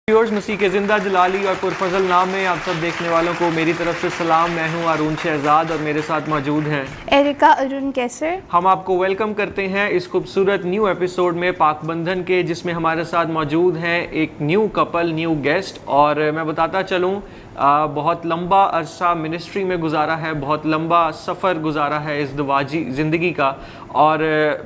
Viewers, मसीह के ज़िंदा जलाली और पुरफजल नाम में आप सब देखने वालों को मेरी तरफ से सलाम। मैं हूं अरुण शहजाद और मेरे साथ मौजूद हैं एरिका अरुण कैसर। हम आपको वेलकम करते हैं इस खूबसूरत न्यू एपिसोड में पाक बंधन के, जिसमें हमारे साथ मौजूद हैं एक न्यू कपल, न्यू गेस्ट। और मैं बताता चलूँ, बहुत लंबा अरसा मिनिस्ट्री में गुजारा है, बहुत लंबा सफ़र गुजारा है इस दवाजी ज़िंदगी का। और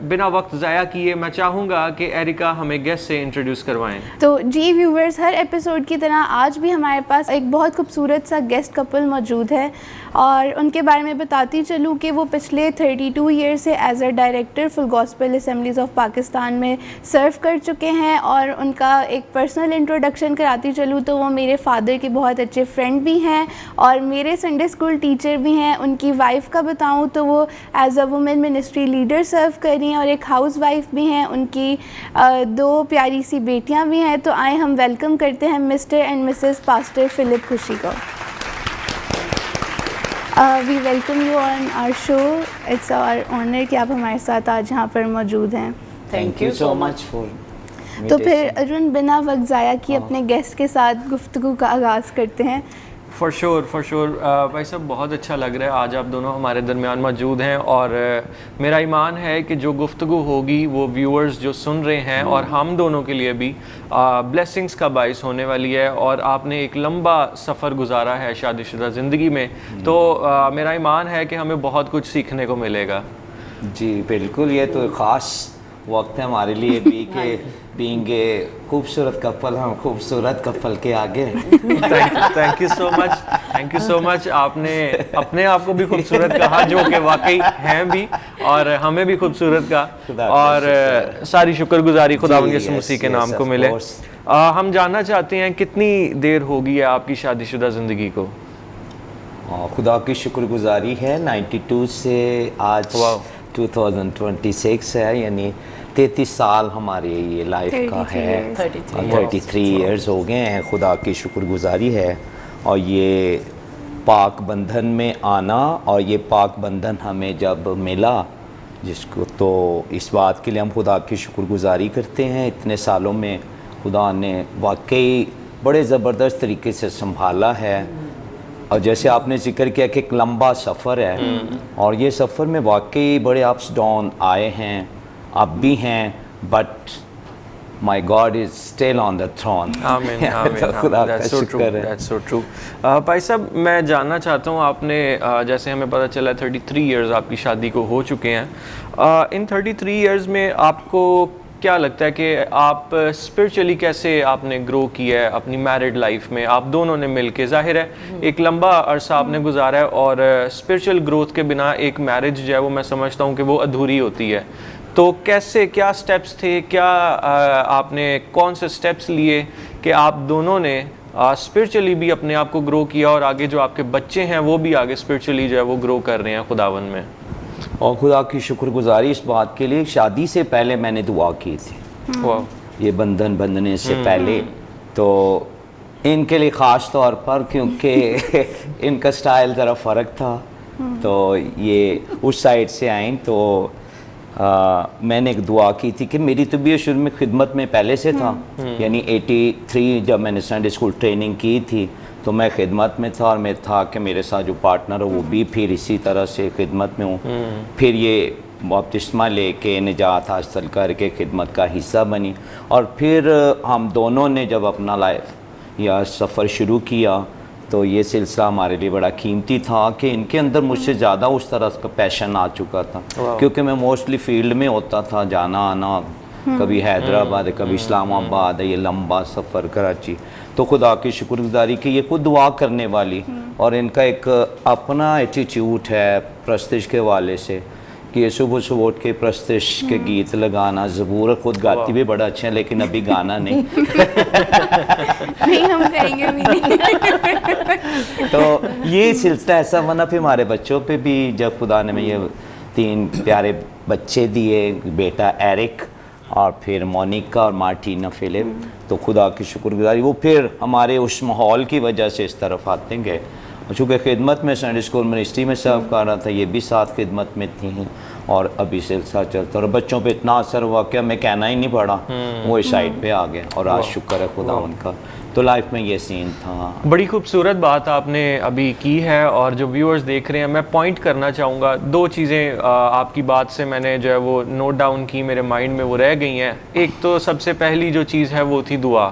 बिना वक्त ज़ाया किए मैं चाहूँगा कि एरिका हमें गेस्ट से इंट्रोड्यूस करवाएं। तो जी व्यूवर्स, हर एपिसोड की तरह आज भी हमारे पास एक बहुत खूबसूरत सा गेस्ट कपल मौजूद है और उनके बारे में बताती चलूँ कि वो पिछले 32 ईयर से as a director full gospel assemblies of Pakistan में सर्व कर चुके हैं। और उनका एक पर्सनल इंट्रोडक्शन कराती चलूँ तो वो मेरे फादर के बहुत अच्छे फ्रेंड भी हैं और मेरे संडे स्कूल टीचर भी हैं। उनकी वाइफ का बताऊँ तो वो as a women ministry leader serve कर रही हैं और एक हाउस वाइफ भी हैं। उनकी 2 प्यारी सी बेटियां भी हैं। तो आए हम वेलकम करते हैं mister and missus pastor Philip Khushi को। We welcome you on our show. It's our honour कि आप हमारे साथ आज यहाँ पर मौजूद हैं। Thank you so much for. तो फिर अरुण, बिना वक्त ज़ाया किए अपने गेस्ट के साथ गुफ्तगू का आगाज़ करते हैं। फ़ॉर श्योर भाई साहब, बहुत अच्छा लग रहा है आज आप दोनों हमारे दरमियान मौजूद हैं। और मेरा ईमान है कि जो गुफ्तगू होगी वो व्यूअर्स जो सुन रहे हैं और हम दोनों के लिए भी ब्लेसिंग्स का बाइस होने वाली है। और आपने एक लंबा सफ़र गुजारा है शादीशुदा ज़िंदगी में, तो मेरा ईमान है कि हमें बहुत कुछ सीखने को मिलेगा। जी बिल्कुल, ये तो ख़ास वक्त है हमारे लिए भी कि बीइंग ए खूबसूरत कपल, हम खूबसूरत कपल के आगे। Thank you so much. आपने अपने आप को भी खूबसूरत कहा, जो कि वाकई हैं भी, और हमें भी खूबसूरत कहा। और सारी शुक्रगुजारी खुदावंद यीशु मसीह के नाम को मिले। हम जानना चाहते हैं कितनी देर होगी है आपकी शादीशुदा ज़िंदगी को? खुदा की शुक्रगुजारी है 92 से आज 2026 है, यानी 33 साल हमारे ये लाइफ का है। 33 ईयर्स हो गए हैं। खुदा की शुक्रगुजारी है। और ये पाक बंधन में आना और ये पाक बंधन हमें जब मिला जिसको, तो इस बात के लिए हम खुदा की शुक्रगुजारी करते हैं। इतने सालों में खुदा ने वाकई बड़े ज़बरदस्त तरीके से संभाला है। और जैसे आपने जिक्र किया कि एक लंबा सफ़र है और ये सफ़र में वाकई बड़े अप्स डाउन आए हैं, अब भी हैं, but my God is still on the throne. आमीन आमीन। That's so true. भाई साहब, मैं जानना चाहता हूँ, आपने जैसे हमें पता चला 33 इयर्स आपकी शादी को हो चुके हैं। इन 33 इयर्स में आपको क्या लगता है कि आप स्पिरिचुअली कैसे आपने ग्रो किया है अपनी मैरिड लाइफ में? आप दोनों ने मिलके, जाहिर है एक लंबा अरसा आपने गुजारा है और स्पिरिचुअल ग्रोथ के बिना एक मैरिज जो है वो मैं समझता हूँ कि वो अधूरी होती है। तो कैसे, क्या स्टेप्स थे, क्या आपने कौन से स्टेप्स लिए कि आप दोनों ने स्पिरिचुअली भी अपने आप को ग्रो किया और आगे जो आपके बच्चे हैं वो भी आगे स्पिरिचुअली जो है वो ग्रो कर रहे हैं खुदावन में? और खुदा की शुक्रगुजारी इस बात के लिए, शादी से पहले मैंने दुआ की थी, ये बंधन बंधने से पहले। तो इनके लिए ख़ास तौर पर, क्योंकि इनका स्टाइल ज़रा फ़र्क था, तो ये उस साइड से आई, तो मैंने एक दुआ की थी कि मेरी तो भी शुरू में खिदमत में पहले से था, यानी 83 जब मैंने संडे स्कूल ट्रेनिंग की थी तो मैं खिदमत में था। और मैं था कि मेरे साथ जो पार्टनर हो वो भी फिर इसी तरह से खिदमत में हूँ। फिर ये बपतिस्मा लेके निजात हासिल करके खिदमत का हिस्सा बनी। और फिर हम दोनों ने जब अपना लाइफ या सफ़र शुरू किया तो ये सिलसिला हमारे लिए बड़ा कीमती था कि इनके अंदर मुझसे ज़्यादा उस तरह का पैशन आ चुका था, क्योंकि मैं मोस्टली फील्ड में होता था, जाना आना, कभी हैदराबाद, कभी इस्लामाबाद, ये लंबा सफ़र कराची। तो खुदा की शुक्रगुजारी कि ये खुद दुआ करने वाली और इनका एक अपना एटीट्यूड है प्रस्तिश के वाले से कि ये सुबह सुबह उठ के प्रस्तिश के गीत लगाना, ज़बूर खुद गाती भी बड़ा अच्छा है, लेकिन अभी गाना नहीं। नहीं, हम करेंगे भी नहीं। तो ये सिलसिला ऐसा बना। फिर हमारे बच्चों पे भी जब खुदा ने में ये 3 प्यारे बच्चे दिए, बेटा एरिक और फिर मोनिका और मार्टिना फिलिप, तो खुदा की शुक्रगुजारी वो फिर हमारे उस माहौल की वजह से इस तरफ आते गए। चूँकि खिदमत में संडे स्कूल मिनिस्ट्री में सर्व कर रहा था, ये भी साथ खिदमत में थी और अभी सिलसिला चलता और बच्चों पे इतना असर हुआ कि मैं कहना ही नहीं पड़ा, वो इस साइड पे आ गया और आज शुक्र है खुदा उनका। तो लाइफ में ये सीन था। बड़ी खूबसूरत बात आपने अभी की है और जो व्यूअर्स देख रहे हैं, मैं पॉइंट करना चाहूँगा 2 चीज़ें आपकी बात से मैंने जो है वो नोट डाउन की, मेरे माइंड में वो रह गई हैं। एक तो सबसे पहली जो चीज़ है वो थी दुआ,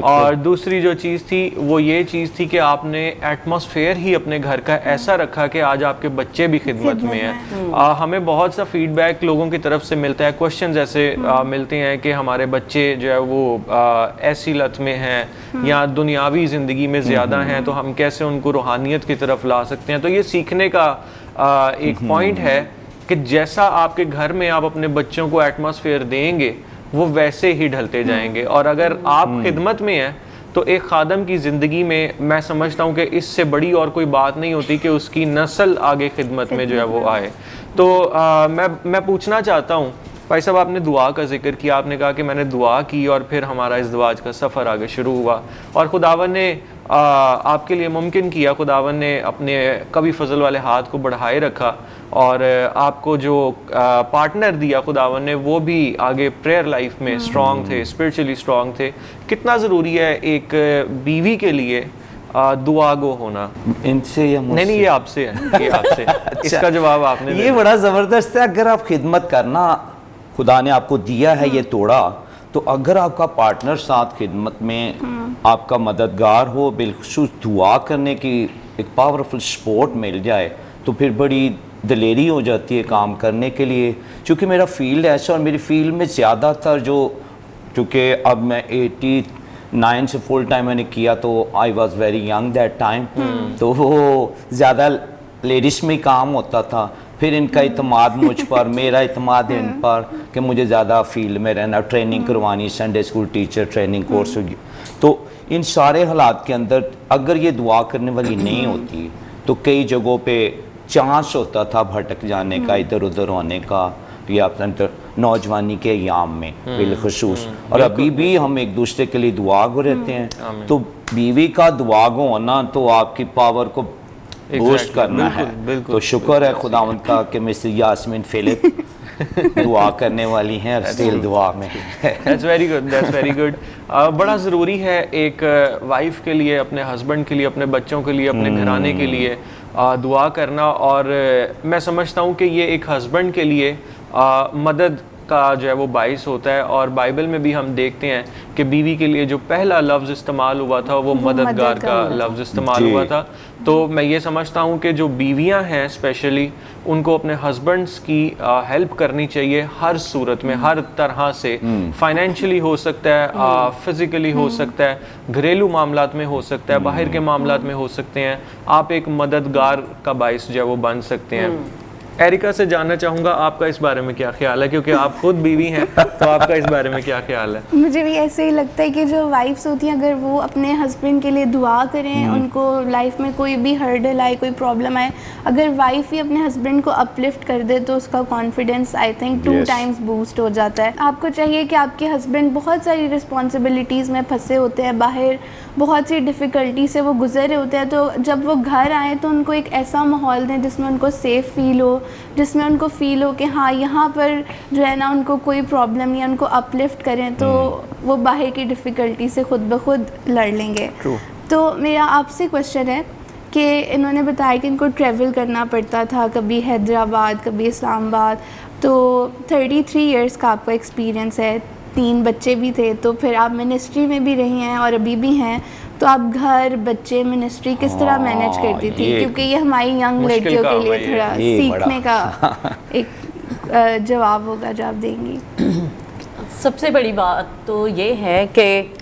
और दूसरी जो चीज़ थी वो ये चीज़ थी कि आपने एटमॉस्फेयर ही अपने घर का ऐसा रखा कि आज आपके बच्चे भी खिदमत में हैं। हमें बहुत सा फीडबैक लोगों की तरफ से मिलता है, क्वेश्चन ऐसे मिलते हैं कि हमारे बच्चे जो है वो ऐसी लत में हैं या दुनियावी ज़िंदगी में ज़्यादा हैं, तो हम कैसे उनको रूहानियत की तरफ ला सकते हैं। तो ये सीखने का एक पॉइंट है कि जैसा आपके घर में आप अपने बच्चों को एटमॉस्फेयर देंगे वो वैसे ही ढलते जाएंगे। और अगर आप खिदमत में हैं तो एक खादम की ज़िंदगी में मैं समझता हूँ कि इससे बड़ी और कोई बात नहीं होती कि उसकी नस्ल आगे खिदमत में जो है वो आए। तो मैं पूछना चाहता हूँ भाई साहब, आपने दुआ का जिक्र किया, आपने कहा कि मैंने दुआ की और फिर हमारा इज़्दिवाज का सफ़र आगे शुरू हुआ और खुदावन ने आपके लिए मुमकिन किया, खुदावन ने अपने कभी फजल वाले हाथ को बढ़ाए रखा और आपको जो पार्टनर दिया खुदावन ने वो भी आगे प्रेयर लाइफ में स्ट्रॉन्ग थे, स्पिरिचुअली स्ट्रॉन्ग थे। कितना ज़रूरी है एक बीवी के लिए दुआ गो होना? इनसे या मुझसे? नहीं, ये आपसे है, ये आपसे। अच्छा, इसका जवाब आपने ये बड़ा ज़बरदस्त है। अगर आप खिदमत करना, खुदा ने आपको दिया है ये तोड़ा, तो अगर आपका पार्टनर साथ खिदमत में आपका मददगार हो, बिलखुसूस दुआ करने की एक पावरफुल सपोर्ट मिल जाए, तो फिर बड़ी दिलेरी हो जाती है काम करने के लिए। क्योंकि मेरा फील्ड ऐसा, और मेरी फील्ड में ज़्यादातर जो, चूँकि अब मैं 89 से फुल टाइम मैंने किया, तो I was very young that time, तो वो ज़्यादा लेडीज़ में काम होता था। फिर इनका इत्माद मुझ पर, मेरा इत्माद इन पर कि मुझे ज़्यादा फील्ड में रहना, ट्रेनिंग करवानी, Sunday school teacher training course होगी। तो इन सारे हालात के अंदर अगर ये दुआ करने वाली नहीं होती तो कई जगहों पे चांस होता था भटक जाने का, इधर उधर होने का, या अपने नौजवानी के अयाम में बिलखुसूस। और अभी भी हम एक दूसरे के लिए दुआ गो रहते हैं। तो बीवी का दुआ गो होना तो आपकी पावर को बूस्ट करना है। तो शुक्र है खुदावंद का कि मिस्टर यास्मीन फिलिप दुआ करने वाली हैं और स्टिल दुआ में। That's very good, that's very good। बड़ा ज़रूरी है एक वाइफ के लिए, अपने हस्बैंड के लिए, अपने बच्चों के लिए, अपने घराने के लिए दुआ करना। और मैं समझता हूँ कि ये एक हस्बैंड के लिए मदद का जो है वो बाइस होता है। और बाइबल में भी हम देखते हैं कि बीवी के लिए जो पहला लफ्ज़ इस्तेमाल हुआ था वो मददगार का लफ्ज़ इस्तेमाल हुआ था। तो मैं ये समझता हूँ कि जो बीवियाँ हैं स्पेशली, उनको अपने हस्बैंड्स की हेल्प करनी चाहिए हर सूरत में, हर तरह से। फाइनेंशियली हो सकता है, फिज़िकली हो सकता है, घरेलू मामलात में हो सकता है, बाहर के मामलात में हो सकते हैं। आप एक मददगार का बाइस जो है वो बन सकते हैं। एरिका से जानना चाहूँगा आपका इस बारे में क्या ख्याल है, क्योंकि आप खुद बीवी हैं, तो आपका इस बारे में क्या ख्याल है? मुझे भी ऐसे ही लगता है कि जो वाइफ्स होती हैं, अगर वो अपने हस्बैंड के लिए दुआ करें, उनको लाइफ में कोई भी हर्डल आए, कोई प्रॉब्लम आए, अगर वाइफ ही अपने हस्बैंड को अपलिफ्ट कर दे तो उसका confidence I think 2 times boost हो जाता है। आपको चाहिए कि आपके हस्बैंड बहुत सारी रिस्पॉन्सिबिलिटीज़ में फंसे होते हैं, बाहर बहुत सी डिफ़िकल्टी से वो गुजर रहे होते हैं, तो जब वो घर आए तो उनको एक ऐसा माहौल दें जिसमें उनको सेफ़ फील हो, जिसमें उनको फ़ील हो कि हाँ यहाँ पर जो है ना उनको कोई प्रॉब्लम नहीं है, उनको अपलिफ्ट करें तो वो बाहर की डिफ़िकल्टी से ख़ुद ब खुद लड़ लेंगे। तो मेरा आपसे क्वेश्चन है कि इन्होंने बताया कि इनको ट्रैवल करना पड़ता था, कभी हैदराबाद, कभी इस्लामाबाद, तो 33 इयर्स का आपका एक्सपीरियंस है, 3 बच्चे भी थे, तो फिर आप मिनिस्ट्री में भी रही हैं और अभी भी हैं, तो आप घर, बच्चे, मिनिस्ट्री किस तरह मैनेज करती थी? क्योंकि ये हमारी यंग लड़कियों के लिए थोड़ा सीखने का एक जवाब होगा जो आप देंगी। सबसे बड़ी बात तो ये है कि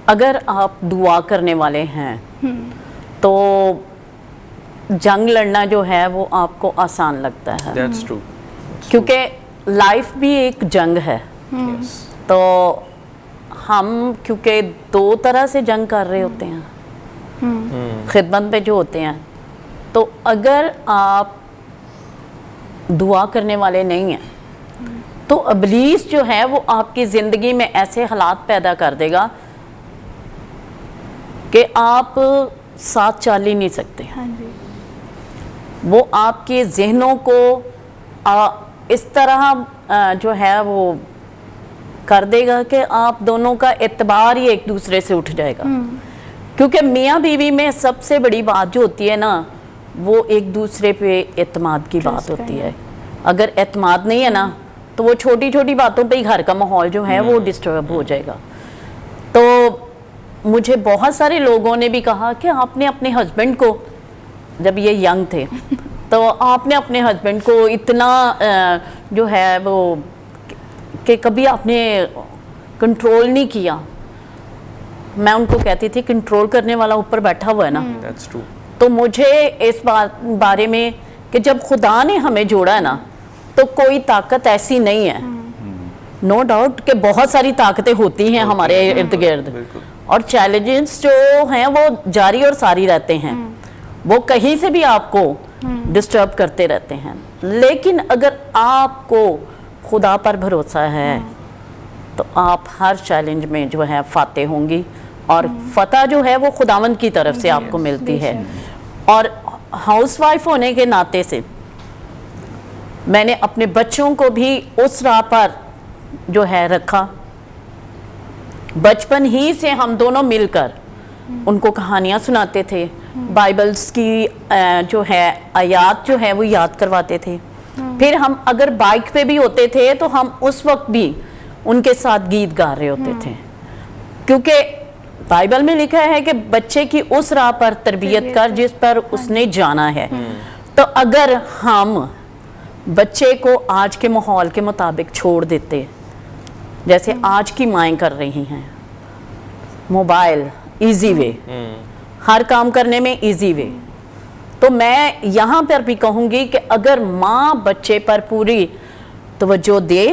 अगर आप दुआ करने वाले हैं तो जंग लड़ना जो है वो आपको आसान लगता है। That's true। क्योंकि लाइफ भी एक जंग है। तो हम क्योंकि 2 तरह से जंग कर रहे होते हैं खिदमत में जो होते हैं, तो अगर आप दुआ करने वाले नहीं हैं तो इब्लीस जो है वो आपकी ज़िंदगी में ऐसे हालात पैदा कर देगा कि आप साथ चल ही नहीं सकते। हाँ जी। वो आपके जहनों को इस तरह जो है वो कर देगा कि आप दोनों का एतबार ही एक दूसरे से उठ जाएगा। क्योंकि मियाँ बीवी में सबसे बड़ी बात जो होती है ना, वो एक दूसरे पे एतमाद की बात होती है। अगर एतमाद नहीं है ना, तो वो छोटी छोटी बातों पे ही घर का माहौल जो है वो डिस्टर्ब हो जाएगा। तो मुझे बहुत सारे लोगों ने भी कहा कि आपने अपने हस्बैंड को, जब ये यंग थे तो आपने अपने हस्बैंड को इतना जो है वो कि कभी आपने कंट्रोल नहीं किया। मैं उनको कहती थी कंट्रोल करने वाला ऊपर बैठा हुआ है ना। That's true. तो मुझे इस बारे में कि जब खुदा ने हमें जोड़ा है ना, तो कोई ताकत ऐसी नहीं है। नो डाउट कि बहुत सारी ताकतें होती हैं हमारे इर्द गिर्द, और चैलेंजेस जो हैं वो जारी और सारी रहते हैं, वो कहीं से भी आपको डिस्टर्ब करते रहते हैं। लेकिन अगर आपको खुदा पर भरोसा है तो आप हर चैलेंज में जो है फातेह होंगी, और फतह जो है वो खुदावंद की तरफ से आपको मिलती है। और हाउसवाइफ होने के नाते से मैंने अपने बच्चों को भी उस राह पर जो है रखा। बचपन ही से हम दोनों मिलकर उनको कहानियाँ सुनाते थे, बाइबल्स की जो है आयात जो है वो याद करवाते थे। फिर हम अगर बाइक पे भी होते थे तो हम उस वक्त भी उनके साथ गीत गा रहे होते थे, क्योंकि बाइबल में लिखा है कि बच्चे की उस राह पर तरबियत कर जिस पर उसने जाना है। तो अगर हम बच्चे को आज के माहौल के मुताबिक छोड़ देते, जैसे आज की माएँ कर रही हैं, मोबाइल इजी वे, हर काम करने में इजी वे, तो मैं यहाँ पर भी कहूँगी कि अगर माँ बच्चे पर पूरी तवज्जो दे,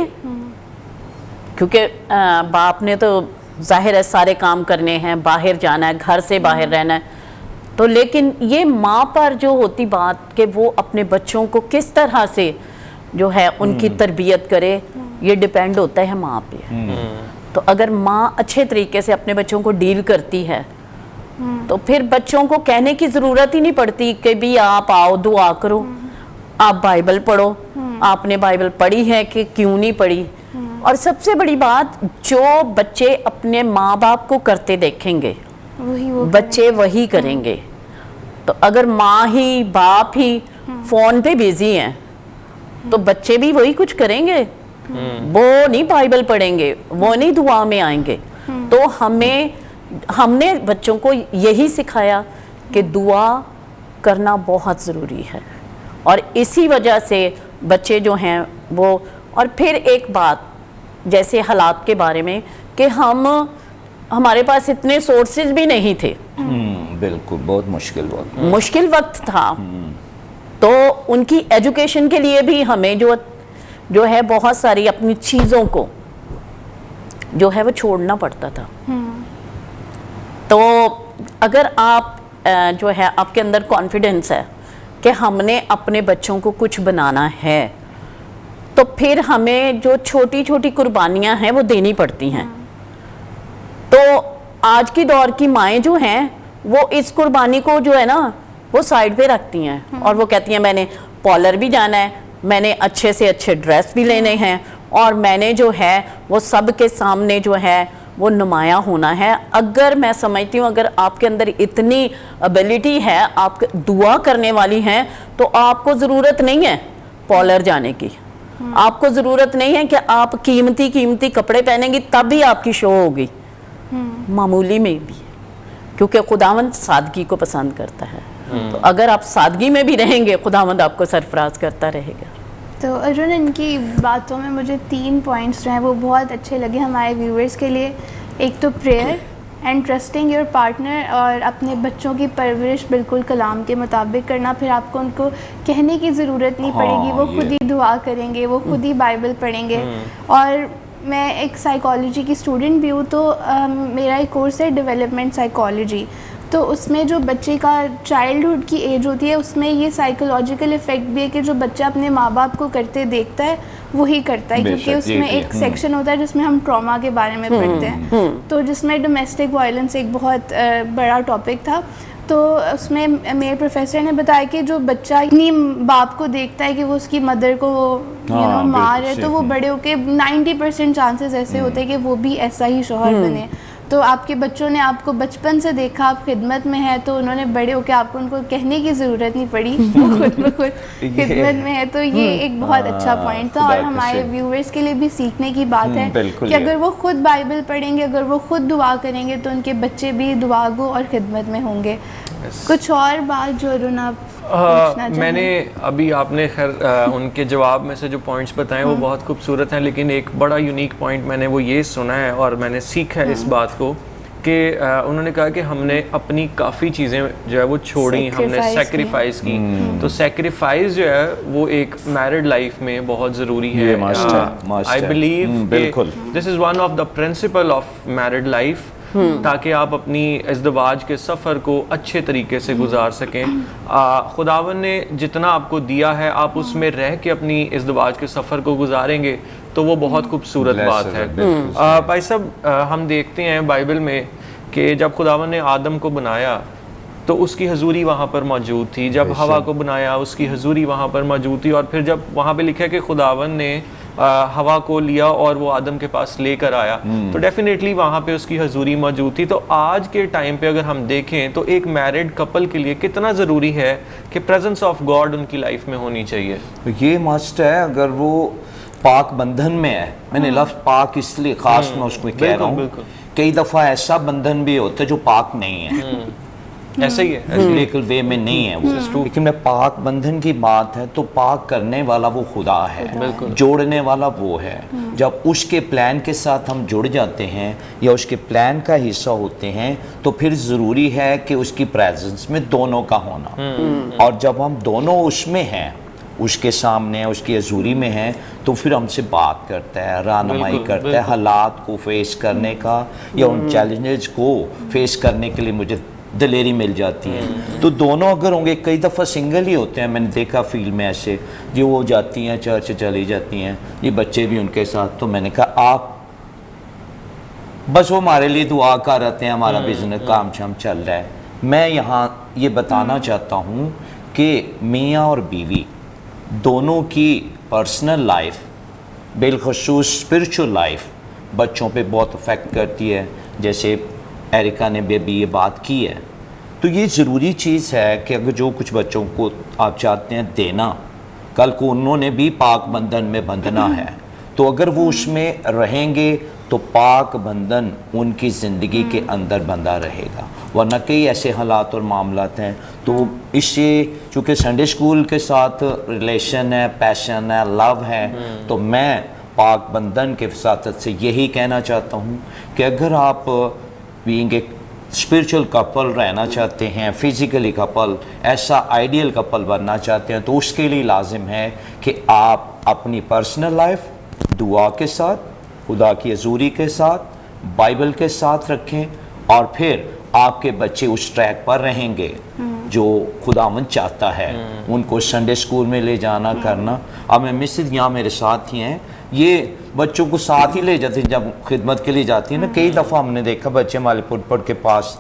क्योंकि बाप ने तो जाहिर है सारे काम करने हैं, बाहर जाना है, घर से बाहर रहना है, तो लेकिन ये माँ पर जो होती बात कि वो अपने बच्चों को किस तरह से जो है उनकी तरबियत करे, ये डिपेंड होता है माँ पे। तो अगर माँ अच्छे तरीके से अपने बच्चों को डील करती है तो फिर बच्चों को कहने की ज़रूरत ही नहीं पड़ती कि भी आप आओ दुआ करो, आप बाइबल पढ़ो, आपने बाइबल पढ़ी है कि क्यों नहीं पढ़ी। और सबसे बड़ी बात, जो बच्चे अपने माँ बाप को करते देखेंगे बच्चे वही करेंगे। तो अगर माँ ही बाप ही फ़ोन पे बिजी हैं तो बच्चे भी वही कुछ करेंगे, वो नहीं बाइबल पढ़ेंगे, वो नहीं दुआ में आएंगे। तो हमने बच्चों को यही सिखाया कि दुआ करना बहुत ज़रूरी है, और इसी वजह से बच्चे जो हैं वो। और फिर एक बात, जैसे हालात के बारे में कि हमारे पास इतने सोर्सेज भी नहीं थे, बिल्कुल बहुत मुश्किल वक्त था, तो उनकी एजुकेशन के लिए भी हमें जो है बहुत सारी अपनी चीज़ों को जो है वो छोड़ना पड़ता था। तो अगर आप जो है आपके अंदर कॉन्फिडेंस है कि हमने अपने बच्चों को कुछ बनाना है, तो फिर हमें जो छोटी छोटी कुर्बानियां हैं वो देनी पड़ती हैं। तो आज की दौर की माएँ जो हैं वो इस कुर्बानी को जो है ना वो साइड पे रखती हैं, और वो कहती हैं मैंने पार्लर भी जाना है, मैंने अच्छे से अच्छे ड्रेस भी लेने हैं, और मैंने जो है वो सब के सामने जो है वो नुमाया होना है। अगर मैं समझती हूँ अगर आपके अंदर इतनी एबिलिटी है, आप दुआ करने वाली हैं, तो आपको ज़रूरत नहीं है पार्लर जाने की, आपको ज़रूरत नहीं है कि आप कीमती कपड़े पहनेंगी तब भी आपकी शो होगी, मामूली में भी, क्योंकि खुदावंद सादगी को पसंद करता है। तो अगर आप सादगी में भी रहेंगे, खुदावंद आपको सरफराज करता रहेगा। तो अर्जुन, इनकी बातों में मुझे 3 पॉइंट्स जो हैं वो बहुत अच्छे लगे हमारे व्यूवर्स के लिए। एक तो prayer and trusting your partner, और अपने बच्चों की परवरिश बिल्कुल कलाम के मुताबिक करना। फिर आपको उनको कहने की ज़रूरत नहीं पड़ेगी, वो खुद ही दुआ करेंगे, वो खुद ही बाइबल पढ़ेंगे। और मैं एक साइकोलॉजी की स्टूडेंट भी हूँ, तो मेरा एक कोर्स है डेवलपमेंट साइकोलॉजी। तो उसमें जो बच्चे का चाइल्डहुड की एज होती है, उसमें ये साइकोलॉजिकल इफ़ेक्ट भी है कि जो बच्चा अपने माँ बाप को करते देखता है वही करता है, क्योंकि उसमें एक सेक्शन होता है जिसमें हम ट्रॉमा के बारे में पढ़ते हैं, तो जिसमें डोमेस्टिक वायलेंस एक बहुत बड़ा टॉपिक था। तो उसमें मेरे प्रोफेसर ने बताया कि जो बच्चा अपनी बाप को देखता है कि वो उसकी मदर को मार है, तो वो बड़े होके 90% चांसेस ऐसे होते हैं कि वो भी ऐसा ही शौहर बने। तो आपके बच्चों ने आपको बचपन से देखा, आप खिदमत में है, तो उन्होंने बड़े होकर आपको उनको कहने की ज़रूरत नहीं पड़ी, वो खुद ब खुद खिदमत में है। तो ये एक बहुत अच्छा पॉइंट था और हमारे व्यूअर्स के लिए भी सीखने की बात है कि अगर वो खुद बाइबल पढ़ेंगे, अगर वो खुद दुआ करेंगे, तो उनके बच्चे भी दुआ गो और खिदमत में होंगे। कुछ और बात जो अरुण आप मैंने अभी आपने खैर उनके जवाब में से जो पॉइंट्स बताए वो बहुत खूबसूरत हैं, लेकिन एक बड़ा यूनिक पॉइंट मैंने वो ये सुना है और मैंने सीखा है इस बात को कि उन्होंने कहा कि हमने अपनी काफ़ी चीज़ें जो है वो छोड़ी, हमने सेक्रीफाइस की। तो सेक्रीफाइस जो है वो एक मैरिड लाइफ में बहुत ज़रूरी है। I believe this is one of the principle of married life, ताकि आप अपनी इज़्दिवाज के सफ़र को अच्छे तरीके से गुजार सकें। खुदावन ने जितना आपको दिया है, आप उसमें रह के अपनी इज़्दिवाज के सफ़र को गुजारेंगे तो वो बहुत खूबसूरत बात है। भाई साहब, हम देखते हैं बाइबल में कि जब खुदावन ने आदम को बनाया तो उसकी हजूरी वहाँ पर मौजूद थी, जब हवा को बनाया उसकी हजूरी वहाँ पर मौजूद थी, और फिर जब वहाँ पे लिखा है कि खुदावन ने हवा को लिया और वो आदम के पास लेकर आया, तो डेफिनेटली वहाँ पे उसकी हजूरी मौजूद थी। तो आज के टाइम पे अगर हम देखें तो एक मैरिड कपल के लिए कितना ज़रूरी है कि प्रेजेंस ऑफ गॉड उनकी लाइफ में होनी चाहिए। ये मस्ट है अगर वो पाक बंधन में है। मैंने लफ्ज़ पाक इसलिए ख़ास में उसको कह रहा हूँ, कई दफ़ा ऐसा बंधन भी होता है जो पाक नहीं है, ऐसे ही है, लीगल वे में नहीं है वो। लेकिन मैं पाक बंधन की बात है तो पाक करने वाला वो खुदा है, जोड़ने वाला वो है। जब उसके प्लान के साथ हम जुड़ जाते हैं या उसके प्लान का हिस्सा होते हैं तो फिर ज़रूरी है कि उसकी प्रेजेंस में दोनों का होना। और जब हम दोनों उसमें हैं, उसके सामने उसकी हजूरी में है, तो फिर हमसे बात करता है, रहनुमाई करता है, हालात को फेस करने का या उन चैलेंजेस को फेस करने के लिए मुझे दिलेरी मिल जाती है। तो दोनों अगर होंगे, कई दफ़ा सिंगल ही होते हैं, मैंने देखा फील्ड में ऐसे जो वो जाती हैं चर्च चली जाती हैं, ये बच्चे भी उनके साथ। तो मैंने कहा आप बस वो हमारे लिए दुआ कर रहते हैं, हमारा बिजनेस काम शाम चल रहा है। मैं यहाँ ये बताना चाहता हूँ कि मियाँ और बीवी दोनों की पर्सनल लाइफ, बिलखसूस स्पिरिचुअल लाइफ बच्चों पे बहुत अफेक्ट करती है। जैसे एरिका ने भी ये बात की है, तो ये ज़रूरी चीज़ है कि अगर जो कुछ बच्चों को आप चाहते हैं देना, कल को उन्होंने भी पाक बंधन में बंधना है, तो अगर वो उसमें रहेंगे तो पाक बंधन उनकी ज़िंदगी के अंदर बंधा रहेगा। वरना कई ऐसे हालात और मामलात हैं। तो इससे चूँकि संडे स्कूल के साथ रिलेशन है, पैशन है, लव है, तो मैं पाक बंधन के साथ से यही कहना चाहता हूँ कि अगर आप बीइंग ए स्पिरिचुअल कपल रहना चाहते हैं, फिज़िकली कपल, ऐसा आइडियल कपल बनना चाहते हैं, तो उसके लिए लाजिम है कि आप अपनी पर्सनल लाइफ दुआ के साथ, खुदा की हजूरी के साथ, बाइबल के साथ रखें, और फिर आपके बच्चे उस ट्रैक पर रहेंगे जो खुदावंद चाहता है। उनको संडे स्कूल में ले जाना करना। अब मैं मिसेज यहाँ मेरे साथ ही हैं, ये बच्चों को साथ ही ले जाते हैं जब खिदमत के लिए जाती है ना। कई दफ़ा हमने देखा बच्चे हमारे पुटपट के पास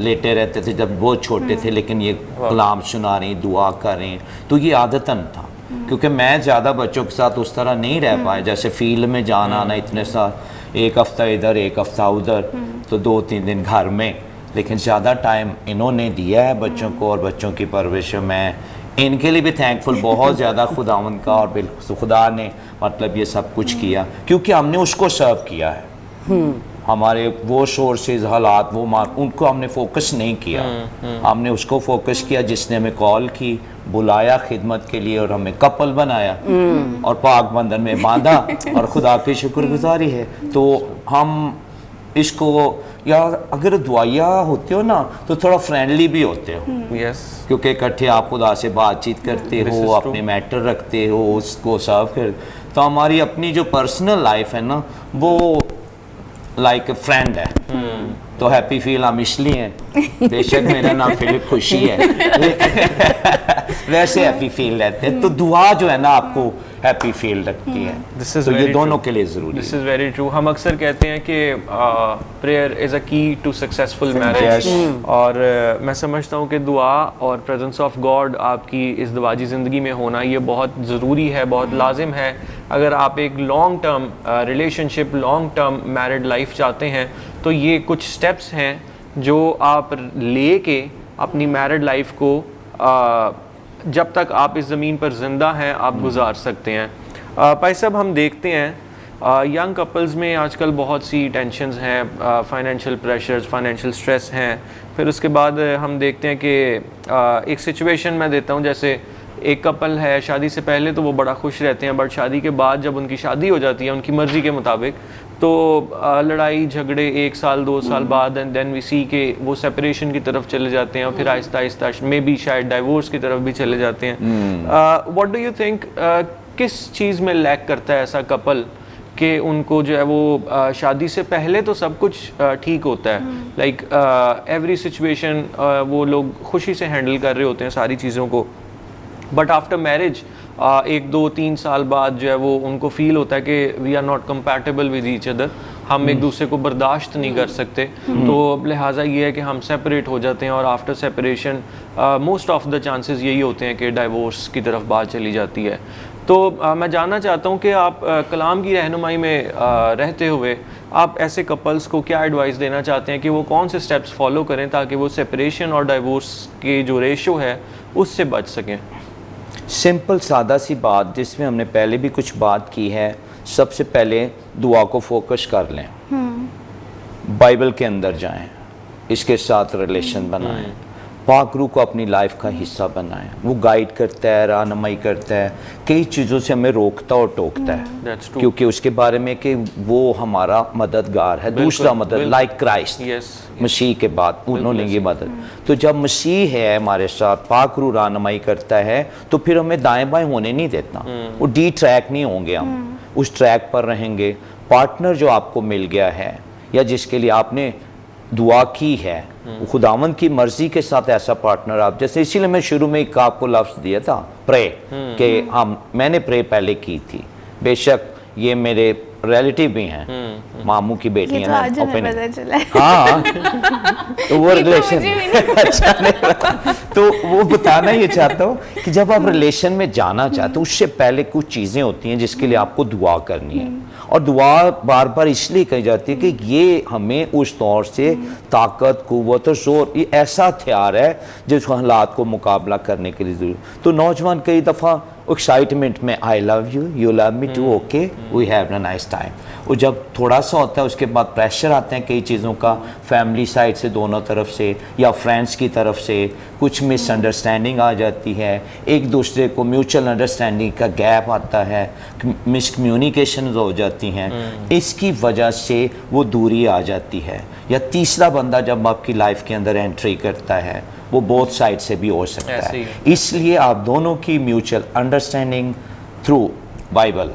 लेटे रहते थे जब बहुत छोटे थे, लेकिन ये कलाम सुना रही, दुआ कर रहे हैं। तो ये आदतन था, क्योंकि मैं ज़्यादा बच्चों के साथ उस तरह नहीं रह पाया, जैसे फील्ड में जाना आना इतने साथ, एक हफ़्ता इधर एक हफ़्ता उधर, तो 2-3 दिन घर में। लेकिन ज़्यादा टाइम इन्होंने दिया है बच्चों को और बच्चों की परवरिश। मैं इनके लिए भी थैंकफुल बहुत ज़्यादा खुदावंद का, और बिल्कुल खुदा ने मतलब ये सब कुछ किया क्योंकि हमने उसको सर्व किया है। हमारे वो सोर्सेज, हालात, वो उनको हमने फोकस नहीं किया। हमने उसको फोकस किया जिसने हमें कॉल की, बुलाया खिदमत के लिए और हमें कपल बनाया और पाक बंधन में बांधा, और खुदा की शुक्रगुजारी है। तो हम इसको, या अगर दुआया होते हो ना तो थोड़ा फ्रेंडली भी होते हो, क्योंकि इकट्ठे आप खुदा से बातचीत करते हो, अपने मैटर रखते हो, उसको सर्व कर। तो हमारी अपनी जो पर्सनल लाइफ है ना, वो लाइक फ्रेंड है। तो हैप्पी फील हम इसलिए हैं, बेशक मेरा नाम फिलिप खुशी है लेकिन वैसे हैप्पी फील रहते हैं। तो दुआ जो है ना आपको हैप्पी फील रखती है, तो ये दोनों के लिए ज़रूरी है। This is very true. हम अक्सर कहते हैं कि प्रेयर इज़ अ की टू सक्सेसफुल मैरिज, और मैं समझता हूँ कि दुआ और प्रेजेंस ऑफ गॉड आपकी इस दवाजी ज़िंदगी में होना ये बहुत ज़रूरी है, बहुत लाजिम है। अगर आप एक long term relationship, long term married life चाहते हैं, तो ये कुछ स्टेप्स हैं जो आप लेके अपनी मैरिड लाइफ को जब तक आप इस ज़मीन पर ज़िंदा हैं आप गुजार सकते हैं। भाई साहब, हम देखते हैं यंग कपल्स में आजकल बहुत सी टेंशन्स हैं, फाइनेंशियल प्रेशर्स, फाइनेंशियल स्ट्रेस हैं। फिर उसके बाद हम देखते हैं कि एक सिचुएशन मैं देता हूँ, जैसे एक कपल है, शादी से पहले तो वो बड़ा खुश रहते हैं, बट शादी के बाद जब उनकी शादी हो जाती है उनकी मर्ज़ी के मुताबिक, तो लड़ाई झगड़े 1 साल 2 साल बाद एंड देन वी सी के वो सेपरेशन की तरफ चले जाते हैं, और फिर आहिस्ता आहिस्ता मे बी शायद डाइवोर्स की तरफ भी चले जाते हैं। व्हाट डू यू थिंक, किस चीज़ में लैक करता है ऐसा कपल कि उनको जो है वो शादी से पहले तो सब कुछ ठीक होता है, लाइक एवरी सिचुएशन वो लोग खुशी से हैंडल कर रहे होते हैं सारी चीज़ों को, बट आफ्टर मैरिज 1 2 3 साल बाद जो है वो उनको फील होता है कि we are not compatible with each other, हम एक दूसरे को बर्दाश्त नहीं कर सकते, तो लिहाजा ये है कि हम सेपरेट हो जाते हैं, और after separation most of the chances यही होते हैं कि डाइवोर्स की तरफ बात चली जाती है। तो मैं जानना चाहता हूँ कि आप कलाम की रहनुमाई में रहते हुए आप ऐसे कपल्स को क्या एडवाइस देना चाहते हैं कि वो कौन से स्टेप्स फॉलो करें ताकि वो सेपरेशन और डाइवोर्स की जो रेशो है उससे बच सकें? सिंपल सादा सी बात जिसमें हमने पहले भी कुछ बात की है, सबसे पहले दुआ को फोकस कर लें, बाइबल के अंदर जाएं, इसके साथ रिलेशन बनाएं, पाक रूह को अपनी लाइफ का हिस्सा बनाएं। वो गाइड करता है, रहनुमाई करता है, कई चीज़ों से हमें रोकता और टोकता है, क्योंकि उसके बारे में कि वो हमारा मददगार है, दूसरा मदद लाइक क्राइस्ट मसीह के बाद उन्होंने ये मदद। तो जब मसीह है हमारे साथ, पाक रूह रहनुमाई करता है, तो फिर हमें दाएं बाएं होने नहीं देता, वो डी ट्रैक नहीं होंगे, हम उस ट्रैक पर रहेंगे। पार्टनर जो आपको मिल गया है या जिसके लिए आपने दुआ की है, खुदावंद की मर्जी के साथ ऐसा पार्टनर आप, जैसे इसीलिए मैं शुरू में एक आपको लफ्ज़ दिया था प्रे, कि मैंने प्रे पहले की थी, बेशक ये मेरे रिलेटिव भी हैं, मामू की बेटी है ना, हाँ तो वो रिलेशन अच्छा तो वो बताना ये चाहता हूँ कि जब आप रिलेशन में जाना चाहते हो उससे पहले कुछ चीज़ें होती हैं जिसके लिए आपको दुआ करनी है, और दुआ बार बार इसलिए कही जाती है कि ये हमें उस दौर से ताकत, कुव्वत और जोर, ये ऐसा हथियार है जिस हालात को मुकाबला करने के लिए ज़रूरी। तो नौजवान कई दफ़ा एक्साइटमेंट में I love you, you love me too, okay we have a nice time, और जब थोड़ा सा होता है उसके बाद प्रेशर आते हैं कई चीज़ों का, फैमिली साइड से दोनों तरफ से या फ्रेंड्स की तरफ से कुछ मिसअंडरस्टैंडिंग आ जाती है, एक दूसरे को म्यूचुअल अंडरस्टैंडिंग का गैप आता है, मिसकम्युनिकेशन हो जाती हैं, इसकी वजह से वो दूरी आ जाती है। या तीसरा बंदा जब आपकी लाइफ के अंदर एंट्री करता है, वो बोथ साइड से भी हो सकता है, इसलिए आप दोनों की म्यूचुअल अंडरस्टैंडिंग थ्रू बाइबल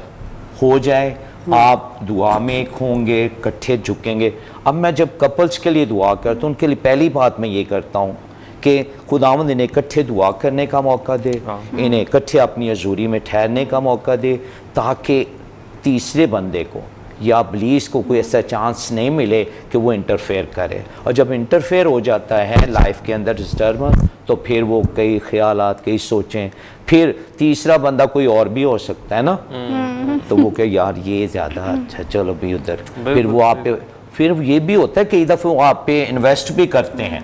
हो जाए, आप दुआ में एक होंगे, इकट्ठे झुकेंगे। अब मैं जब कपल्स के लिए दुआ करता हूँ, उनके लिए पहली बात मैं ये करता हूँ कि खुदावंद इन्हें इकट्ठे दुआ करने का मौका दे, इन्हें इकट्ठे अपनी हजूरी में ठहरने का मौका दे, ताकि तीसरे बंदे को या इब्लीस को कोई ऐसा चांस नहीं मिले कि वो इंटरफेयर करे। और जब इंटरफेयर हो जाता है लाइफ के अंदर डिस्टर्बेंस, तो फिर वो कई ख्यालात, कई सोचें, फिर तीसरा बंदा कोई और भी हो सकता है ना, तो वो कहे यार ये ज़्यादा अच्छा, चलो भी उधर, फिर वो आप पे, फिर ये भी होता है कई दफ़े वो आप पे इन्वेस्ट भी करते हैं,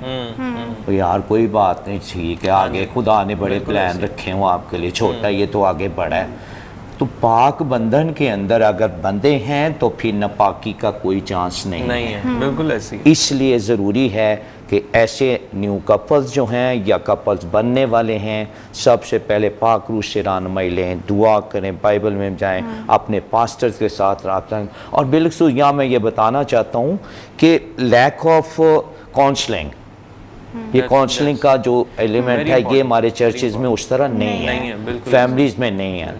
तो यार कोई बात नहीं, ठीक है, आगे खुदा ने बड़े प्लान रखे हैं आपके लिए, छोटा ये तो आगे बड़ा है। तो पाक बंधन के अंदर अगर बंधे हैं तो फिर नापाकी का कोई चांस नहीं है। बिल्कुल ऐसी। इसलिए ज़रूरी है कि ऐसे न्यू कपल्स जो हैं या कपल्स बनने वाले हैं, सबसे पहले पाक रूह से रहनुमाई लें, दुआ करें, बाइबल में जाएं, अपने पास्टर्स के साथ रब्ता करें। और बिल्कुल यहाँ मैं ये बताना चाहता हूँ कि लैक ऑफ काउंसलिंग, ये काउंसलिंग का जो एलिमेंट है ये हमारे चर्चेज़ में उस तरह नहीं है, फैमिलीज़ में नहीं है।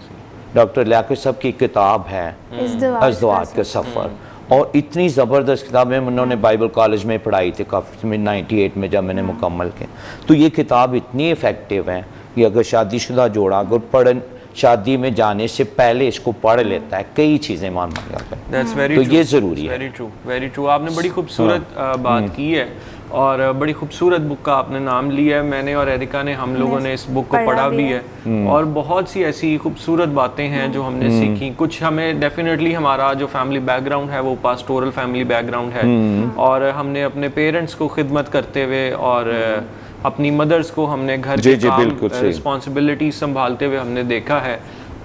डॉक्टर लियाकत साहब की किताब है अज़दवाज का सफ़र, और इतनी ज़बरदस्त किताब है। उन्होंने बाइबल कॉलेज में पढ़ाई थी काफ़ी 98 में जब मैंने मुकम्मल की। तो ये किताब इतनी इफ़ेक्टिव है कि अगर शादीशुदा जोड़ा अगर शादी में जाने से पहले इसको पढ़ लेता है, कई चीज़ें मान जाता है। तो ये ज़रूरी है। Very true. आपने बड़ी खूबसूरत बात की है और बड़ी खूबसूरत बुक का आपने नाम लिया है। मैंने और एरिका ने, हम लोगों ने इस बुक को पढ़ा भी है और बहुत सी ऐसी खूबसूरत बातें हैं जो हमने सीखी। कुछ हमें डेफिनेटली, हमारा जो फैमिली बैकग्राउंड है वो पास्टोरल फैमिली बैकग्राउंड है और हमने अपने पेरेंट्स को खिदमत करते हुए और अपनी मदर्स को हमने घर के काम रिस्पॉन्सिबिलिटी संभालते हुए हमने देखा है।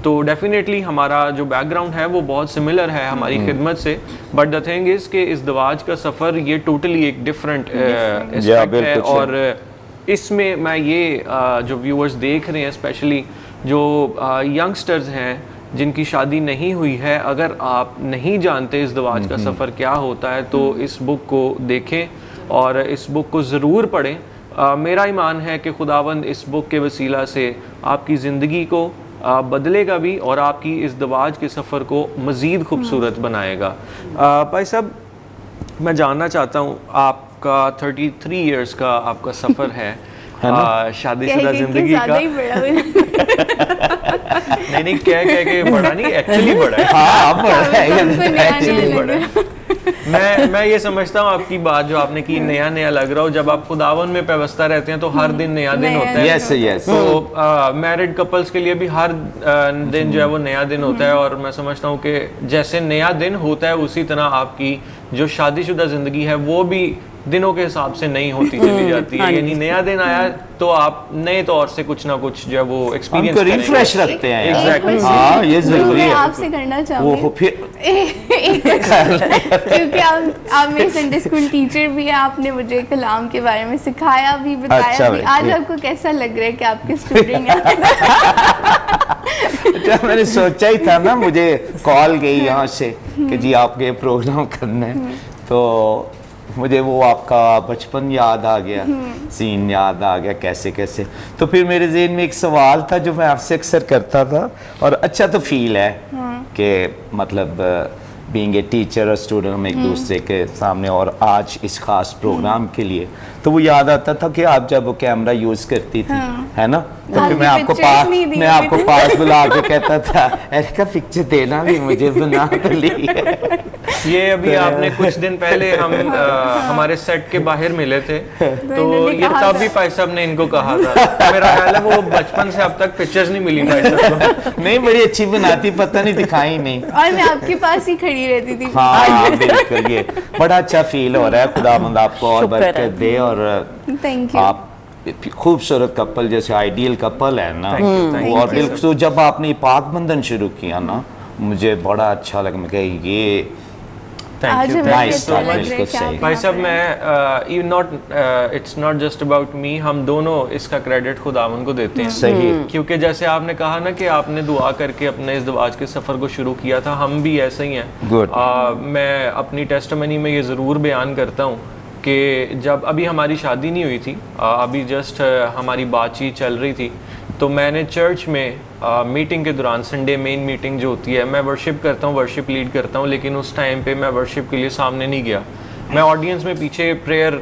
तो डेफिनेटली हमारा जो बैकग्राउंड है वो बहुत सिमिलर है हमारी खिदमत से। बट द थिंग इज़ कि इस दवाज का सफ़र ये टोटली एक डिफरेंट एस्पेक्ट है और इसमें मैं ये जो व्यूअर्स देख रहे हैं, स्पेशली जो यंगस्टर्स हैं जिनकी शादी नहीं हुई है, अगर आप नहीं जानते इस दवाज का सफ़र क्या होता है तो इस बुक को देखें और इस बुक को ज़रूर पढ़ें। मेरा ईमान है कि खुदावंद इस बुक के वसीला से आपकी ज़िंदगी को बदलेगा भी और आपकी इस दवाज के सफ़र को मज़ीद खूबसूरत बनाएगा। भाई साहब, मैं जानना चाहता हूँ, आपका 33 इयर्स का आपका सफ़र है शादीशुदा ज़िंदगी का। नहीं कह के बड़ा नहीं, एक्चुअली बड़ा है। हाँ, बड़ा है, एक्चुअली बड़ा है। मैं ये समझता हूँ आपकी बात जो आपने की, नया लग रहा हो। जब आप खुदावन में पेवस्ता रहते हैं तो हर दिन नया दिन होता है। यस। तो मैरिड कपल्स के लिए भी हर दिन जो है वो नया दिन होता है और मैं समझता हूँ कि जैसे नया दिन होता है उसी तरह आपकी जो शादीशुदा ज़िंदगी है वो भी दिनों के हिसाब से नहीं होती चली जाती है। यानी नया दिन आया तो आप नए तौर से कुछ ना कुछ जो है वो एक्सपीरियंस करेंगे, रिफ्रेश रखते हैं। एग्जैक्टली। हाँ, ये जरूरी है। आपसे करना चाहूँगी वो फिर क्योंकि आप मेरे संडे स्कूल टीचर भी हैं, आपने मुझे कलाम के बारे में सिखाया भी, बताया भी। आज आपको कैसा लग रहा है कि आपके स्टूडेंट अच्छा, मैंने सोचा ही था ना, मुझे कॉल गई यहाँ से कि जी आपके ये प्रोग्राम करना है, तो मुझे वो आपका बचपन याद आ गया, सीन याद आ गया कैसे कैसे। तो फिर मेरे ज़हन में एक सवाल था जो मैं आपसे अक्सर करता था और अच्छा तो फील है कि मतलब बीइंग ए टीचर और स्टूडेंट हम एक दूसरे के सामने, और आज इस खास प्रोग्राम के लिए तो वो याद आता था कि आप जब वो कैमरा यूज़ करती थी, है ना, तो फिर मैं आपको पास बुला के कहता था ऐसा पिक्चर देना भी मुझे, बना तो ली है। ये अभी आपने कुछ दिन पहले हम हमारे सेट के बाहर मिले थे तो ये तब भी भाई साहब ने इनको कहा था। मेरा ख्याल है वो बचपन से अब तक पिक्चर्स नहीं मिली भाई साहब को। नहीं, बड़ी अच्छी बनाती, पता नहीं दिखाई नहीं, और मैं आपके पास ही खड़ी रहती थी। हाँ बिल्कुल, ये बड़ा अच्छा फील हो रहा है। खुदावंद आपको और बरकत दे और थैंक यू। आप खूबसूरत कपल जैसे आइडियल कपल है ना, और बिल्कुल तो जब आपने पाक बंधन शुरू किया ना, मुझे बड़ा अच्छा लगा। मैं कहा ये भाई साहब, मैं it's not just about me, हम दोनों इसका क्रेडिट खुदावन को देते हैं। सही, क्योंकि जैसे आपने कहा ना कि आपने दुआ करके अपने इस दवाज के सफ़र को शुरू किया था, हम भी ऐसे ही हैं। मैं अपनी टेस्टमनी में ये ज़रूर बयान करता हूँ कि जब अभी हमारी शादी नहीं हुई थी, अभी जस्ट हमारी बातचीत चल रही थी, तो मैंने चर्च में मीटिंग के दौरान, संडे मेन मीटिंग जो होती है, मैं वर्शिप करता हूँ, वर्शिप लीड करता हूँ, लेकिन उस टाइम पे मैं वर्शिप के लिए सामने नहीं गया। मैं ऑडियंस में पीछे प्रेयर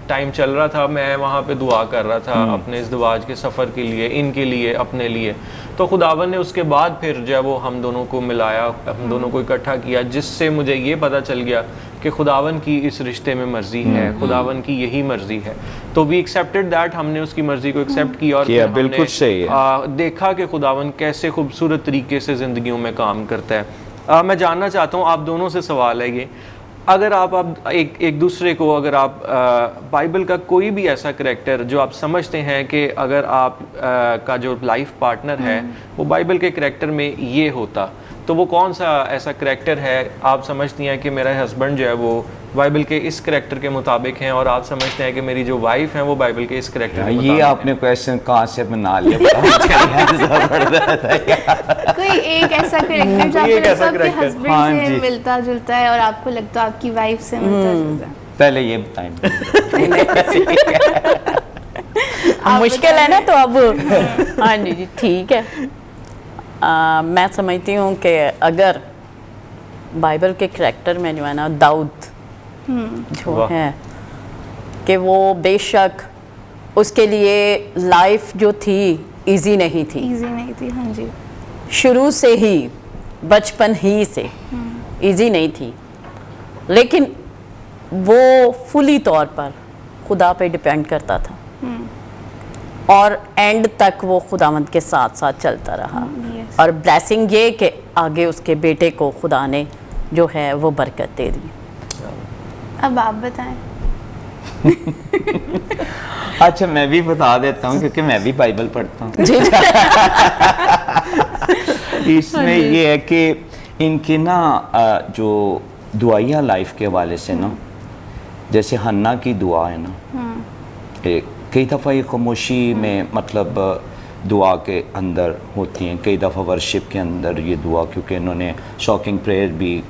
टाइम चल रहा था, मैं वहाँ पे दुआ कर रहा था अपने इस दवाज के सफ़र के लिए, इनके लिए, अपने लिए। तो खुदावन ने उसके बाद फिर जो है वो हम दोनों को मिलाया, हम दोनों को इकट्ठा किया, जिससे मुझे ये पता चल गया कि खुदावन की इस रिश्ते में मर्जी है, खुदावन की यही मर्जी है। तो वी एक्सेप्टेड दैट, हमने उसकी मर्जी को एक्सेप्ट किया और फिर बिल्कुल सही है। देखा कि खुदावन कैसे खूबसूरत तरीके से ज़िंदगियों में काम करता है। मैं जानना चाहता हूँ, आप दोनों से सवाल है ये, अगर आप एक दूसरे को, अगर आप बाइबल का कोई भी ऐसा करैक्टर जो आप समझते हैं कि अगर आप का जो लाइफ पार्टनर है वो बाइबल के करैक्टर में ये होता, तो वो कौन सा ऐसा करैक्टर है आप समझती हैं कि मेरा हस्बैंड जो है वो बाइबल के इस करैक्टर के मुताबिक हैं, और आप समझते हैं कि मेरी जो वाइफ है वो बाइबल के इस करैक्टर के मुताबिक ये आपने क्वेश्चन कहाँ से बना लिया? कोई एक ऐसा करैक्टर जो आपके हस्बैंड से मिलता जुलता है और आपको लगता है आपकी वाइफ से मिलता जुलता है? पहले ये बताएं। मुश्किल है ना, तो अब हाँ जी ठीक है। मैं समझती हूँ कि अगर बाइबल के करैक्टर में जो है ना दाऊद जो वाह। है कि वो बेशक उसके लिए लाइफ जो थी इजी नहीं थी, इजी नहीं थी। हाँ जी। शुरू से ही बचपन ही से इजी नहीं थी, लेकिन वो फुली तौर पर खुदा पे डिपेंड करता था और एंड तक वो खुदावंद के साथ साथ चलता रहा। yes। और ब्लेसिंग ये कि आगे उसके बेटे को खुदा ने जो है वो बरकत दे दी। अब आप बताएं। अच्छा मैं भी बता देता हूँ क्योंकि मैं भी बाइबल पढ़ता हूँ। इसमें ये है कि इनकी ना जो दुआइया लाइफ के हवाले से ना, जैसे हन्ना की दुआ है ना, कई दफ़ा ये खामोशी में मतलब दुआ के अंदर होती हैं, कई दफ़ा वर्शिप के अंदर ये दुआ, क्योंकि इन्होंने शॉकिंग प्रेयर भी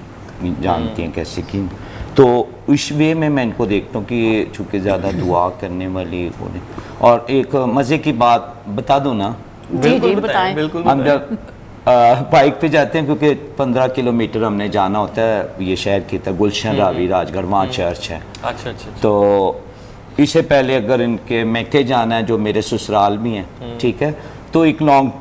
जानती हैं कैसे की। तो इस वे में मैं इनको देखता हूँ कि ये चूँकि ज़्यादा दुआ करने वाली होने। और एक मज़े की बात बता दूँ ना, जी जी बताएं। बिल्कुल हम जब बाइक पे जाते हैं, क्योंकि 15 किलोमीटर हमने जाना होता है ये शहर की तरफ, गुलशन रावी राजगढ़ वहाँ चर्च है। अच्छा अच्छा। तो इससे पहले अगर इनके मैके जाना है जो मेरे ससुराल भी हैं, ठीक है, तो एक लॉन्ग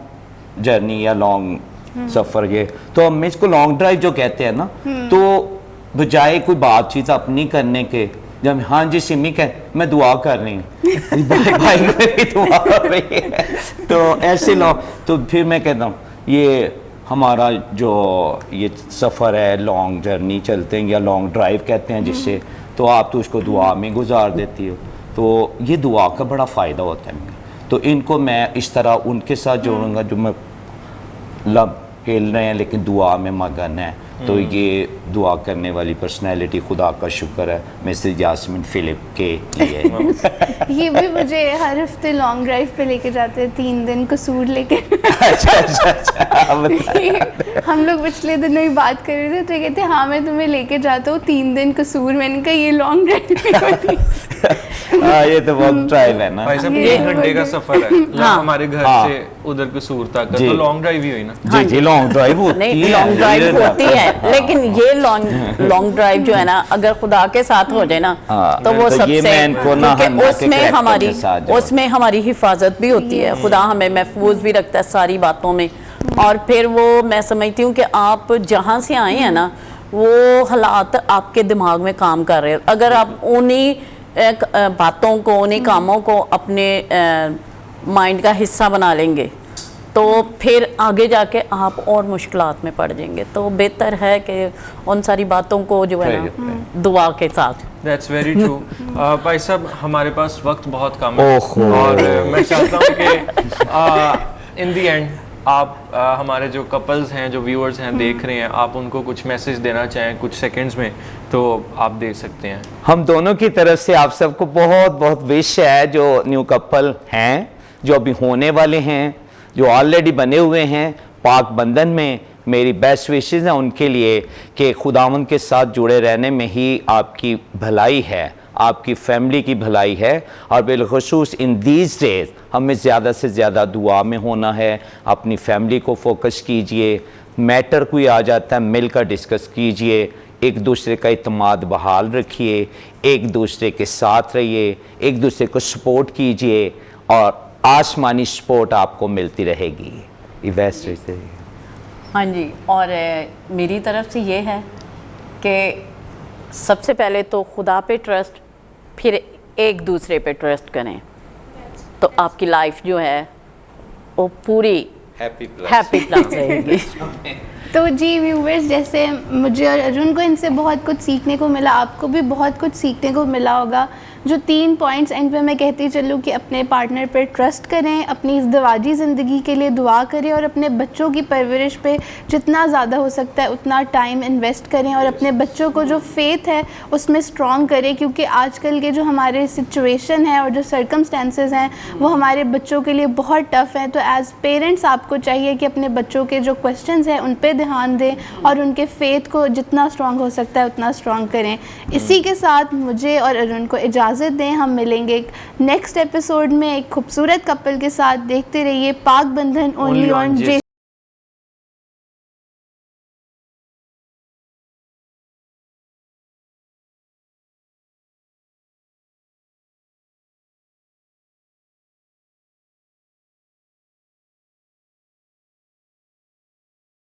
जर्नी या लॉन्ग सफ़र, ये तो हम इसको लॉन्ग ड्राइव जो कहते हैं ना, तो बजाय कोई बातचीत अपनी करने के, जब हाँ जी सिमी कह मैं दुआ कर रही हूँ बाइक पे भी दुआ कर रही है, तो ऐसे लोग, तो फिर मैं कहता हूँ ये हमारा जो ये सफ़र है, लॉन्ग जर्नी चलते हैं या लॉन्ग ड्राइव कहते हैं जिससे, तो आप तो उसको दुआ में गुजार देती हो, तो ये दुआ का बड़ा फ़ायदा होता है। तो इनको मैं इस तरह उनके साथ जोड़ूंगा जो मैं लब खेल रहे हैं लेकिन दुआ में मगन है। तो ये दुआ करने वाली पर्सनैलिटी, खुदा का शुक्र है मिस्टर जास्मिन फिलिप के लिए। ये भी मुझे हर हफ्ते लॉन्ग ड्राइव पे लेके जाते हैं, 3 दिन कसूर लेके। हम लोग पिछले दिनों ही बात कर रहे थे, तो ये कहते हाँ मैं तुम्हें लेके जाता हूँ 3 दिन कसूर। मैंने कहा ये लॉन्ग ड्राइव ये तो बहुत ड्राइव है ना भाई साहब, 1 घंटे का सफर है हमारे घर से उधर कसूर तक, तो लॉन्ग ड्राइव ही हुई ना। जी जी लॉन्ग ड्राइव होती है, नहीं लॉन्ग ड्राइव होती है, लेकिन ये लॉन्ग ड्राइव जो है ना अगर खुदा के साथ हो जाए ना, तो वो सबसे, क्योंकि उसमें हमारी हिफाजत भी होती है, खुदा हमें महफूज भी रखता है सारी बातों में। और फिर वो मैं समझती हूँ कि आप जहाँ से आए हैं ना, वो हालात आपके दिमाग में काम कर रहे हैं। अगर आप उन्हीं बातों को, उन्हीं कामों को अपने माइंड का हिस्सा बना लेंगे, तो फिर आगे जाके आप और मुश्किलात में पड़ जाएंगे। तो बेहतर है कि उन सारी बातों को जो है ना दुआ के साथ। That's very true। भाई साहब हमारे पास वक्त बहुत कम है और मैं चाहता हूँ कि इन दी एंड आप हमारे जो कपल्स हैं, जो व्यूअर्स हैं, देख रहे हैं, आप उनको कुछ मैसेज देना चाहें कुछ सेकंड्स में, तो आप दे सकते हैं। हम दोनों की तरफ से आप सबको बहुत बहुत विश है, जो न्यू कपल हैं, जो अभी होने वाले हैं, जो ऑलरेडी बने हुए हैं पाक बंधन में, मेरी बेस्ट विशेज़ हैं उनके लिए कि खुदावंद के साथ जुड़े रहने में ही आपकी भलाई है, आपकी फैमिली की भलाई है। और बिलखुसूस इन दीज डेज हमें ज़्यादा से ज़्यादा दुआ में होना है। अपनी फैमिली को फोकस कीजिए, मैटर कोई आ जाता है मिलकर डिस्कस कीजिए, एक दूसरे का इत्मीनान बहाल रखिए, एक दूसरे के साथ रहिए, एक दूसरे को सपोर्ट कीजिए और आसमानी सपोर्ट आपको मिलती रहेगी। इवेस्ट हाँ जी, और मेरी तरफ से ये है कि सबसे पहले तो खुदा पे ट्रस्ट, फिर एक दूसरे पे ट्रस्ट करें, तो आपकी लाइफ जो है वो पूरी हैप्पी प्लस रहेगी। तो जी व्यूवर्स, जैसे मुझे और अरुण को इनसे बहुत कुछ सीखने को मिला, आपको भी बहुत कुछ सीखने को मिला होगा। जो 3 पॉइंट्स एंड पे मैं कहती चलूँ कि अपने पार्टनर पर ट्रस्ट करें, अपनी इस दवाजी ज़िंदगी के लिए दुआ करें और अपने बच्चों की परवरिश पे जितना ज़्यादा हो सकता है उतना टाइम इन्वेस्ट करें और अपने बच्चों को जो फेथ है उसमें स्ट्रॉन्ग करें, क्योंकि आजकल के जो हमारे सिचुएशन है और जो सर्कमस्टेंसेस हैं वो हमारे बच्चों के लिए बहुत टफ़ हैं। तो एज़ पेरेंट्स आपको चाहिए कि अपने बच्चों के जो क्वेश्चंस हैं उन पर ध्यान दें और उनके फेथ को जितना स्ट्रॉन्ग हो सकता है उतना स्ट्रॉन्ग करें। इसी के साथ मुझे और अरुण को इजाज़त दें, हम मिलेंगे एक नेक्स्ट एपिसोड में एक खूबसूरत कपल के साथ। देखते रहिए पाक बंधन ओनली ऑन जे